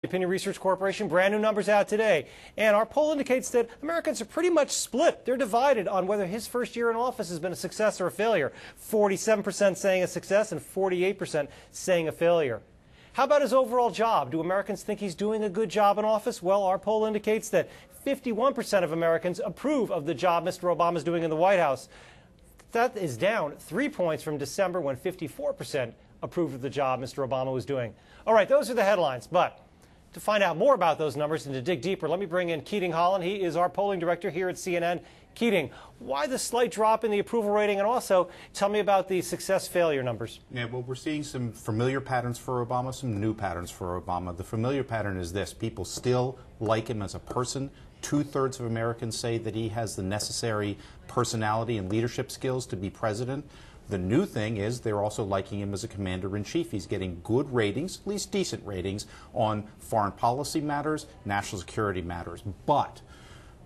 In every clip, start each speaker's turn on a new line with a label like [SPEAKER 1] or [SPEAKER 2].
[SPEAKER 1] Opinion Research Corporation, brand new numbers out today. And our poll indicates that Americans are pretty much split. They're divided on whether his first year in office has been a success or a failure. 47% saying a success and 48% saying a failure. How about his overall job? Do Americans think he's doing a good job in office? Well, our poll indicates that 51% of Americans approve of the job Mr. Obama is doing in the White House. That is down 3 points from December when 54% approved of the job Mr. Obama was doing. All right, those are the headlines. But to find out more about those numbers and to dig deeper, let me bring in Keating Holland. He is our polling director here at CNN. Keating, why the slight drop in the approval rating? And also, tell me about the success-failure numbers.
[SPEAKER 2] Yeah, well, we're seeing some familiar patterns for Obama, some new patterns for Obama. The familiar pattern is this. People still like him as a person. 2/3 of Americans say that he has the necessary personality and leadership skills to be president. The new thing is they're also liking him as a commander-in-chief. He's getting good ratings, at least decent ratings, on foreign policy matters, national security matters. But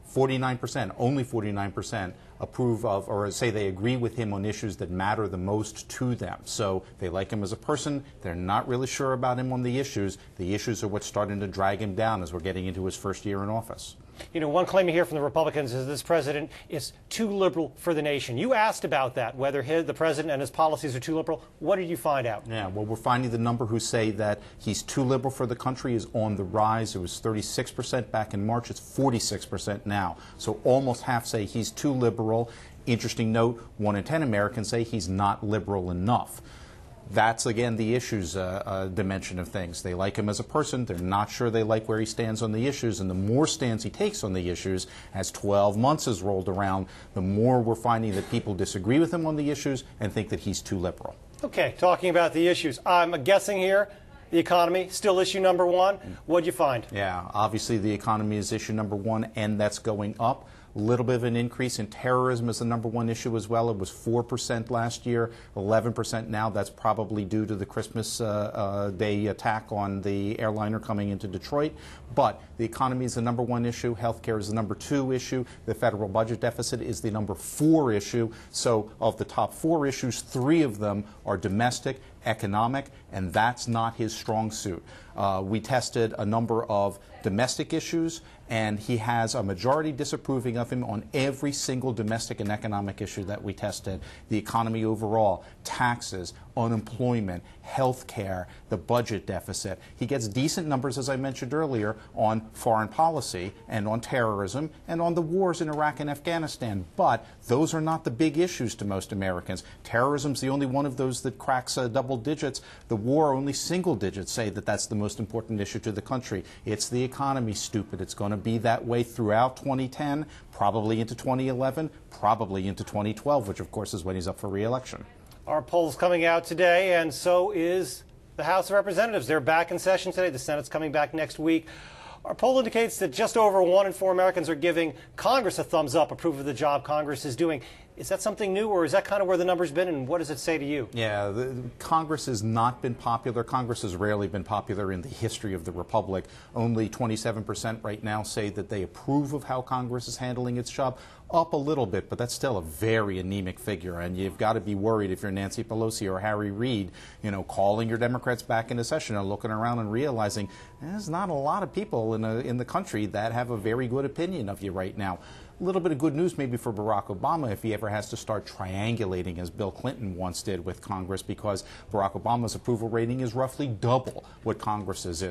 [SPEAKER 2] 49%, only 49%, approve of or say they agree with him on issues that matter the most to them. So they like him as a person. They're not really sure about him on the issues. The issues are what's starting to drag him down as we're getting into his first year in office.
[SPEAKER 1] You know, one claim you hear from the Republicans is this president is too liberal for the nation. You asked about that, whether the president and his policies are too liberal. What did you find out?
[SPEAKER 2] Yeah, well, we're finding the number who say that he's too liberal for the country is on the rise. It was 36% back in March. It's 46% now. So almost half say he's too liberal. Interesting note, 1 in 10 Americans say he's not liberal enough. That's, again, the issues dimension of things. They like him as a person. They're not sure they like where he stands on the issues. And the more stands he takes on the issues, as 12 months has rolled around, the more we're finding that people disagree with him on the issues and think that he's too liberal.
[SPEAKER 1] Okay, talking about the issues. I'm guessing here the economy, still issue number one. What'd you find?
[SPEAKER 2] Yeah, obviously the economy is issue number one, and that's going up. A little bit of an increase in terrorism is the number one issue as well. It was 4% last year, 11% now. That's probably due to the Christmas Day attack on the airliner coming into Detroit. But the economy is the number one issue. Healthcare is the number two issue. The federal budget deficit is the number 4 issue. So of the top 4 issues, 3 of them are domestic, economic, and that's not his strong suit. We tested a number of domestic issues, and he has a majority disapproving of him on every single domestic and economic issue that we tested. The economy overall, taxes, unemployment, health care, the budget deficit. He gets decent numbers, as I mentioned earlier, on foreign policy and on terrorism and on the wars in Iraq and Afghanistan. But those are not the big issues to most Americans. Terrorism's the only one of those that cracks double digits. The war, only single digits say that that's the most important issue to the country. It's the economy, stupid. It's going to be that way throughout 2010, probably into 2011, probably into 2012, which of course is when he's up for re-election.
[SPEAKER 1] Our poll's coming out today, and so is the House of Representatives. They're back in session today. The Senate's coming back next week. Our poll indicates that just over 1 in 4 Americans are giving Congress a thumbs up, approve of the job Congress is doing. Is that something new, or is that kind of where the number's been, and what does it say to you?
[SPEAKER 2] Yeah, Congress has not been popular. Congress has rarely been popular in the history of the Republic. Only 27% right now say that they approve of how Congress is handling its job. Up a little bit, but that's still a very anemic figure, and you've got to be worried if you're Nancy Pelosi or Harry Reid, you know, calling your Democrats back into session and looking around and realizing there's not a lot of people in the country that have a very good opinion of you right now. A little bit of good news maybe for Barack Obama if he ever has to start triangulating as Bill Clinton once did with Congress, because Barack Obama's approval rating is roughly double what Congress's is.